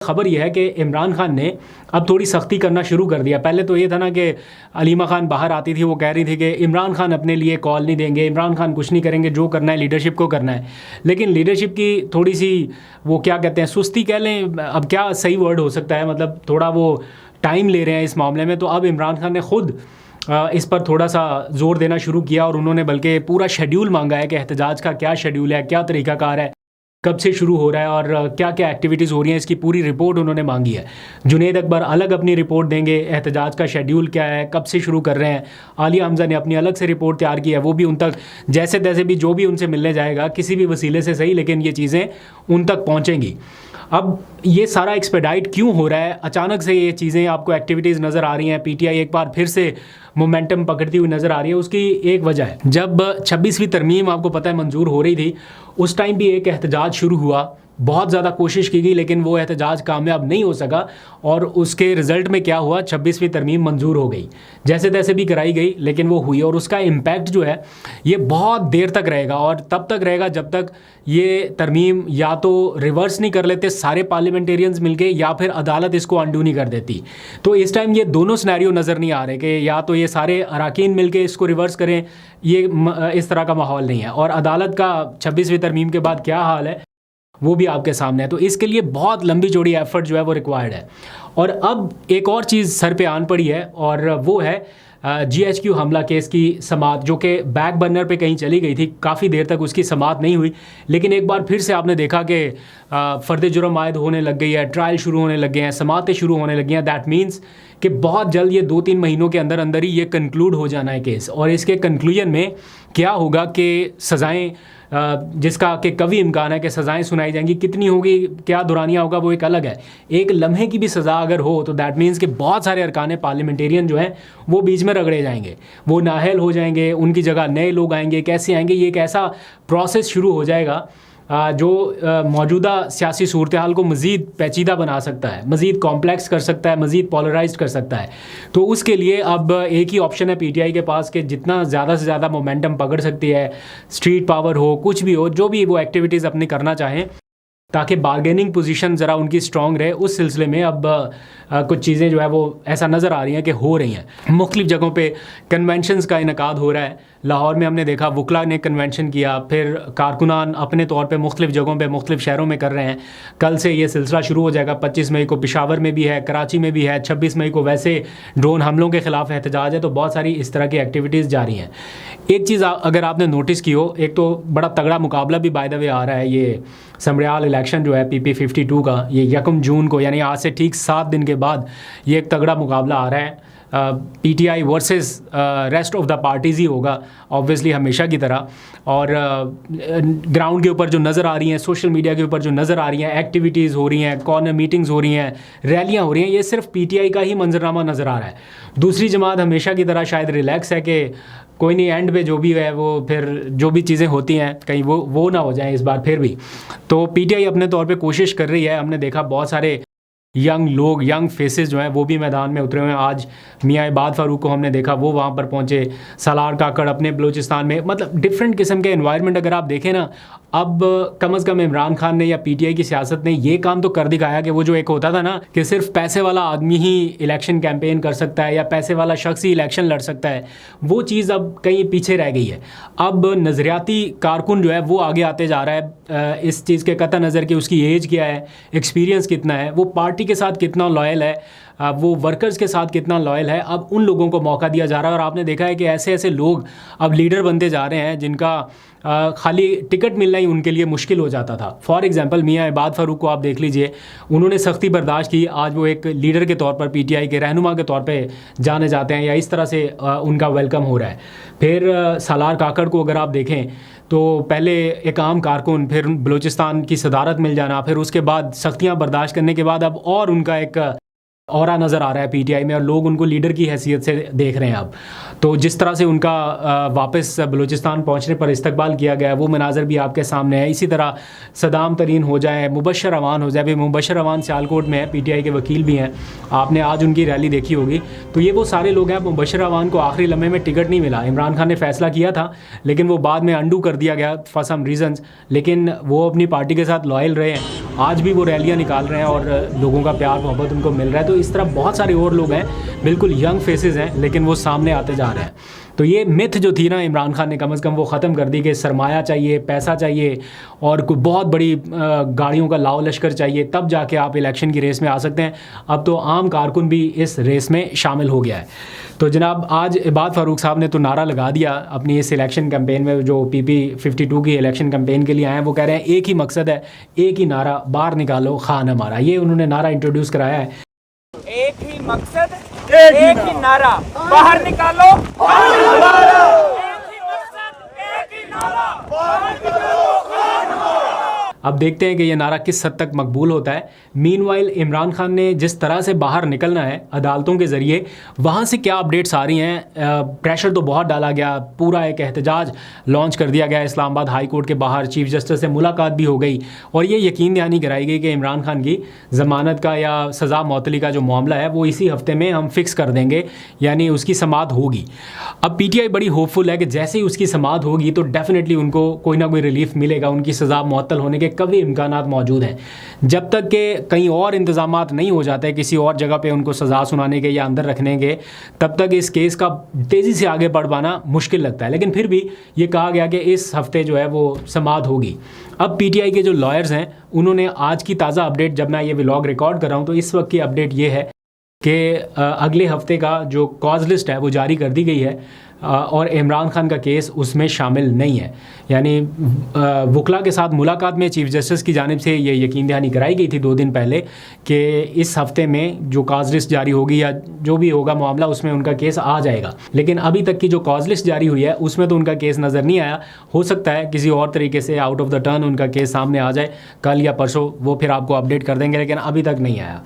ख़बर यह है कि इमरान खान ने अब थोड़ी सख्ती करना शुरू कर दिया। पहले तो ये था ना कि अलीमा खान बाहर आती थी, वो कह रही थी कि इमरान खान अपने लिए कॉल नहीं देंगे, इमरान खान कुछ नहीं करेंगे, जो करना है लीडरशिप को करना है। लेकिन लीडरशिप की थोड़ी सी वो क्या कहते हैं, सुस्ती कह लें, अब क्या सही वर्ड हो सकता है, मतलब थोड़ा वो टाइम ले रहे हैं इस मामले में। तो अब इमरान खान ने खुद इस पर थोड़ा सा ज़ोर देना शुरू किया और उन्होंने बल्कि पूरा शेड्यूल मांगा है कि एहतजाज का क्या शेड्यूल है, क्या तरीक़ाकार है, कब से शुरू हो रहा है और क्या क्या एक्टिविटीज़ हो रही हैं, इसकी पूरी रिपोर्ट उन्होंने मांगी है। जुनेद अकबर अलग अपनी रिपोर्ट देंगे, एहतजाज का शेड्यूल क्या है, कब से शुरू कर रहे हैं। आलिया हमज़ा ने अपनी अलग से रिपोर्ट तैयार की है, वो भी उन तक जैसे तैसे भी जो भी उनसे मिलने जाएगा किसी भी वसीले से सही, लेकिन ये चीज़ें उन तक पहुँचेंगी। अब ये सारा एक्सपेडाइट क्यों हो रहा है, अचानक से ये चीज़ें आपको एक्टिविटीज़ नज़र आ रही हैं, पीटीआई एक बार फिर से मोमेंटम पकड़ती हुई नज़र आ रही है। उसकी एक वजह है, जब 26वीं तरमीम आपको पता है मंजूर हो रही थी, उस टाइम भी एक एहतजाज शुरू हुआ, बहुत ज़्यादा कोशिश की गई लेकिन वो एहतजाज कामयाब नहीं हो सका और उसके रिज़ल्ट में क्या हुआ, 26वीं तरमीम मंजूर हो गई, जैसे तैसे भी कराई गई लेकिन वो हुई। और उसका इम्पैक्ट जो है ये बहुत देर तक रहेगा और तब तक रहेगा जब तक ये तरमीम या तो रिवर्स नहीं कर लेते सारे पार्लियामेंटेरियंस मिलके, या फिर अदालत इसको अंडू नहीं कर देती। तो इस टाइम ये दोनों सिनेरियो नज़र नहीं आ रहे कि या तो ये सारे अराकीन मिलके इसको रिवर्स करें, ये इस तरह का माहौल नहीं है। और अदालत का 26वीं तरमीम के बाद क्या हाल है वो भी आपके सामने है। तो इसके लिए बहुत लंबी चौड़ी एफर्ट जो है वो रिक्वायर्ड है। और अब एक और चीज़ सर पे आन पड़ी है और वो है GHQ हमला केस की समाअत, जो कि बैक बर्नर पे कहीं चली गई थी, काफ़ी देर तक उसकी समाअत नहीं हुई। लेकिन एक बार फिर से आपने देखा कि फ़र्द जुर्म आयद होने लग गई है, ट्रायल शुरू होने लग गए हैं, समाअतें शुरू होने लगी हैं। दैट मीन्स कि बहुत जल्द ये 2-3 महीनों के अंदर अंदर ही ये कंक्लूड हो जाना है केस। और इसके कंक्लूजन में क्या होगा कि सज़ाएँ, जिसका कि कभी इम्कान है कि सज़ाएं सुनाई जाएंगी, कितनी होगी, क्या दुरानिया होगा, वो एक अलग है। एक लम्हे की भी सज़ा अगर हो तो दैट मीन्स कि बहुत सारे अरकान पार्लियामेंटेरियन जो हैं वो बीच में रगड़े जाएंगे, वो नाअहल हो जाएंगे, उनकी जगह नए लोग आएंगे। कैसे आएंगे, ये एक ऐसा प्रोसेस शुरू हो जाएगा जो मौजूदा सियासी सूरत हाल को मज़ीद पेचीदा बना सकता है, मज़ीद कॉम्प्लेक्स कर सकता है, मज़ीद पोलराइज कर सकता है। तो उसके लिए अब एक ही ऑप्शन है पीटीआई के पास कि जितना ज़्यादा से ज़्यादा मोमेंटम पकड़ सकती है, स्ट्रीट पावर हो, कुछ भी हो, जो भी वो एक्टिविटीज़ अपनी करना चाहें ताकि बारगेनिंग पोजीशन ज़रा उनकी स्ट्रॉन्ग रहे। उस सिलसिले में अब कुछ चीज़ें जो है वो ऐसा नज़र आ रही हैं कि हो रही हैं। मुख्तलिफ़ जगहों पे कन्वेंशंस का इनकाद हो रहा है। लाहौर में हमने देखा वकला ने कन्वेंशन किया, फिर कारकुनान अपने तौर पे मुख्तलिफ़ जगहों पे मुख्तलिफ़ शहरों में कर रहे हैं। कल से ये सिलसिला शुरू हो जाएगा। 25 मई को पेशावर में भी है, कराची में भी है, 26 मई को वैसे ड्रोन हमलों के ख़िलाफ़ एहतजाज है। तो बहुत सारी इस तरह की एक्टिविटीज़ जारी हैं। एक चीज़ अगर आपने नोटिस की हो, एक तो बड़ा तगड़ा मुकाबला भी बाय द वे आ रहा है। ये समरियाल इलेक्शन जो है PP 52 का, ये 1 जून को, यानी आज से ठीक 7 दिन के बाद ये एक तगड़ा मुकाबला आ रहा है। PTI versus rest of the parties ही होगा ऑब्वियसली, हमेशा की तरह। और ग्राउंड के ऊपर जो नज़र आ रही हैं, सोशल मीडिया के ऊपर जो नज़र आ रही हैं, एक्टिविटीज़ हो रही हैं, कॉर्नर मीटिंग्स हो रही हैं, रैलियां हो रही हैं, ये सिर्फ PTI का ही मंजरनामा नज़र आ रहा है। दूसरी जमात हमेशा की तरह शायद रिलैक्स है कि कोई नहीं, एंड पे जो भी है वो फिर जो भी चीज़ें होती हैं कहीं वो ना हो जाए इस बार फिर भी। तो PTI अपने तौर पे कोशिश कर रही है। हमने देखा बहुत सारे यंग लोग, यंग फेसेस जो हैं वो भी मैदान में उतरे हुए हैं। आज मियाँ इबाद फ़ारूक को हमने देखा, वो वहाँ पर पहुँचे। सालार काकड़ अपने बलूचिस्तान में, मतलब डिफरेंट किस्म के एनवायरनमेंट अगर आप देखें ना, अब कम अज़ कम इमरान खान ने या PTI की सियासत ने ये काम तो कर दिखाया कि वो जो एक होता था ना कि सिर्फ पैसे वाला आदमी ही इलेक्शन कैंपेन कर सकता है या पैसे वाला शख्स ही इलेक्शन लड़ सकता है, वो चीज़ अब कहीं पीछे रह गई है। अब नज़रियाती कारकुन जो है वो आगे आते जा रहा है, इस चीज़ के कतई नज़र कि उसकी एज क्या है, एक्सपीरियंस कितना है, वो पार्टी के साथ कितना लॉयल है, वो वर्कर्स के साथ कितना लॉयल है। अब उन लोगों को मौका दिया जा रहा है और आपने देखा है कि ऐसे ऐसे लोग अब लीडर बनते जा रहे हैं जिनका खाली टिकट मिलना ही उनके लिए मुश्किल हो जाता था। फॉर एग्जांपल मियाँ इबाद फ़ारूक को आप देख लीजिए, उन्होंने सख्ती बर्दाश्त की, आज वो एक लीडर के तौर पर PTI के रहनुमा के तौर पे जाने जाते हैं, या इस तरह से उनका वेलकम हो रहा है। फिर सालार काकड़ को अगर आप देखें तो पहले एक आम कारकुन, फिर बलूचिस्तान की सदारत मिल जाना, फिर उसके बाद सख्तियाँ बर्दाश्त करने के बाद अब और उनका एक ऑरा नज़र आ रहा है पीटीआई में, और लोग उनको लीडर की हैसियत से देख रहे हैं अब। तो जिस तरह से उनका वापस बलूचिस्तान पहुंचने पर इस्तकबाल किया गया, वो मनाजर भी आपके सामने है। इसी तरह सदाम तरीन हो जाए, मुबशर अवान हो जाए। भाई मुबशर अवान सियालकोट में है, पीटीआई के वकील भी हैं, आपने आज उनकी रैली देखी होगी। तो ये वो सारे लोग हैं। मुबशर अवान को आखिरी लम्हे में टिकट नहीं मिला, इमरान खान ने फैसला किया था लेकिन वो बाद में अंडू कर दिया गया फॉर सम रीजंस, लेकिन वो अपनी पार्टी के साथ लॉयल रहे हैं। आज भी वो रैलियाँ निकाल रहे हैं और लोगों का प्यार मोहब्बत उनको मिल रहा है। तो इस तरह बहुत सारे और लोग हैं, बिल्कुल यंग फेसेस हैं, लेकिन वो सामने आते जा रहे हैं। तो ये मिथ जो थी ना, इमरान खान ने कम से कम वो ख़त्म कर दी कि सरमाया चाहिए, पैसा चाहिए और कोई बहुत बड़ी गाड़ियों का लाव लश्कर चाहिए, तब जाके आप इलेक्शन की रेस में आ सकते हैं। अब तो आम कारकुन भी इस रेस में शामिल हो गया है। तो जनाब, आज इबाद फ़ारूक साहब ने तो नारा लगा दिया अपनी इस इलेक्शन कैंपेन में, जो PP52 की इलेक्शन कैंपेन के लिए आए हैं। वो कह रहे हैं एक ही मकसद है, एक ही नारा, बाहर निकालो खान हमारा। ये उन्होंने नारा इंट्रोड्यूस कराया है। एक ही मकसद, एक ही नारा, बाहर निकालो खान हमारा। एक ही मकसद, एक ही नारा, बाहर निकालो खान हमारा। अब देखते हैं कि ये नारा किस हद तक मकबूल होता है। मीनवाइल इमरान खान ने जिस तरह से बाहर निकलना है अदालतों के ज़रिए, वहाँ से क्या अपडेट्स आ रही हैं। प्रेशर तो बहुत डाला गया, पूरा एक एहतजाज लॉन्च कर दिया गया इस्लामाबाद हाई कोर्ट के बाहर। चीफ जस्टिस से मुलाकात भी हो गई और ये यकीन दहानी कराई गई कि इमरान खान की ज़मानत का या सज़ा मअतली का जो मामला है वो इसी हफ्ते में हम फिक्स कर देंगे, यानी उसकी समाअत होगी। अब PTI बड़ी होपफुल है कि जैसे ही उसकी समाअत होगी तो डेफिनेटली उनको कोई ना कोई रिलीफ मिलेगा, उनकी सज़ा मुअत्तल होने के कभी इम्कानात मौजूद हैं। जब तक कि कहीं और इंतज़ामात नहीं हो जाते किसी और जगह पे उनको सज़ा सुनाने के या अंदर रखने के, तब तक इस केस का तेज़ी से आगे बढ़ पाना मुश्किल लगता है। लेकिन फिर भी ये कहा गया कि इस हफ्ते जो है वो समाअत होगी। अब PTI के जो लॉयर्स हैं उन्होंने आज की ताज़ा अपडेट, जब मैं ये व्लॉग रिकॉर्ड कर रहा हूँ तो इस वक्त की अपडेट ये है कि अगले हफ्ते का जो कॉज लिस्ट है वो जारी कर दी गई है और इमरान खान का केस उसमें शामिल नहीं है। यानी वकला के साथ मुलाकात में चीफ जस्टिस की जानिब से ये यकीन दहानी कराई गई थी 2 दिन पहले कि इस हफ्ते में जो कॉज लिस्ट जारी होगी या जो भी होगा मामला, उसमें उनका केस आ जाएगा। लेकिन अभी तक की जो कॉज लिस्ट जारी हुई है उसमें तो उनका केस नज़र नहीं आया। हो सकता है किसी और तरीके से आउट ऑफ द टर्न उनका केस सामने आ जाए कल या परसों, वो फिर आपको अपडेट कर देंगे, लेकिन अभी तक नहीं आया।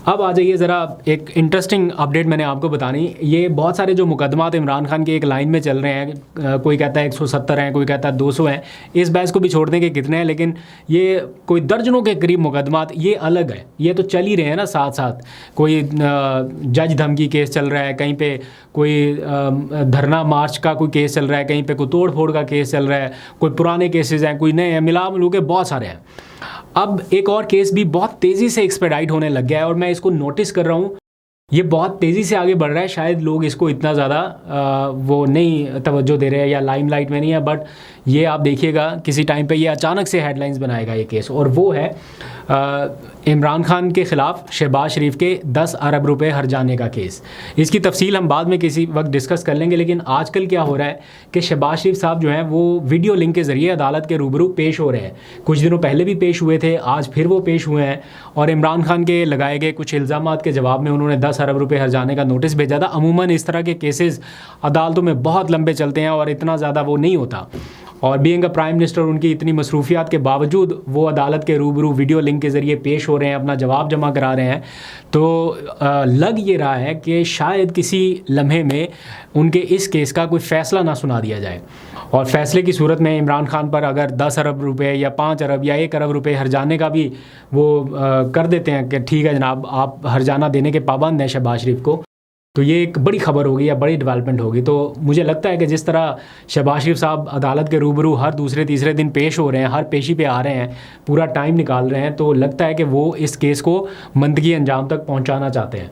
अब आ जाइए ज़रा, एक इंटरेस्टिंग अपडेट मैंने आपको बतानी। ये बहुत सारे जो मुकदमात इमरान खान के एक लाइन में चल रहे हैं, कोई कहता है 170 हैं, कोई कहता है 200 हैं, इस बहस को भी छोड़ दें कि कितने हैं, लेकिन ये कोई दर्जनों के करीब मुकदमात ये अलग है, ये तो चल ही रहे हैं ना साथ साथ। कोई जज धमकी केस चल रहा है, कहीं पे कोई धरना मार्च का कोई केस चल रहा है, कहीं पे कोई तोड़ फोड़ का केस चल रहा है, कोई पुराने केसेस हैं, कोई नए हैं, मिला मिलू के बहुत सारे हैं। अब एक और केस भी बहुत तेज़ी से एक्सपेडाइट होने लग गया है और मैं इसको नोटिस कर रहा हूँ, ये बहुत तेज़ी से आगे बढ़ रहा है। शायद लोग इसको इतना ज़्यादा वो नहीं तवज्जो दे रहे हैं या लाइमलाइट में नहीं है, बट ये आप देखिएगा किसी टाइम पे ये अचानक से हेडलाइंस बनाएगा ये केस। और वो है इमरान खान के ख़िलाफ़ शहबाज शरीफ के 10 अरब रुपए हर जाने का केस। इसकी तफसील हम बाद में किसी वक्त डिस्कस कर लेंगे, लेकिन आजकल क्या हो रहा है कि शहबाज शरीफ साहब जो हैं वो वीडियो लिंक के ज़रिए अदालत के रूबरू पेश हो रहे हैं। कुछ दिनों पहले भी पेश हुए थे, आज फिर वो पेश हुए हैं और इमरान खान के लगाए गए कुछ इल्ज़ामात के जवाब में उन्होंने 10 अरब रुपए हर जाने का नोटिस भेजा था। अमूमन इस तरह के केसेस अदालतों में बहुत लंबे चलते हैं और इतना ज़्यादा वो नहीं होता। और बीइंग अ प्राइम मिनिस्टर उनकी इतनी मसरूफियात के बावजूद वो अदालत के रूबरू वीडियो लिंक के ज़रिए पेश हो रहे हैं, अपना जवाब जमा करा रहे हैं। तो लग ये रहा है कि शायद किसी लम्हे में उनके इस केस का कोई फ़ैसला ना सुना दिया जाए और फ़ैसले की सूरत में इमरान खान पर अगर 10 अरब रुपए या 5 अरब या 1 अरब रुपए हर जाने का भी वो कर देते हैं कि ठीक है जनाब आप हर जाना देने के पाबंद हैं शहबाज शरीफ को, तो ये एक बड़ी खबर होगी या बड़ी डेवलपमेंट होगी। तो मुझे लगता है कि जिस तरह शहबाज शरीफ साहब अदालत के रूबरू हर दूसरे तीसरे दिन पेश हो रहे हैं, हर पेशी पे आ रहे हैं, पूरा टाइम निकाल रहे हैं, तो लगता है कि वो इस केस को मंतकी अंजाम तक पहुंचाना चाहते हैं।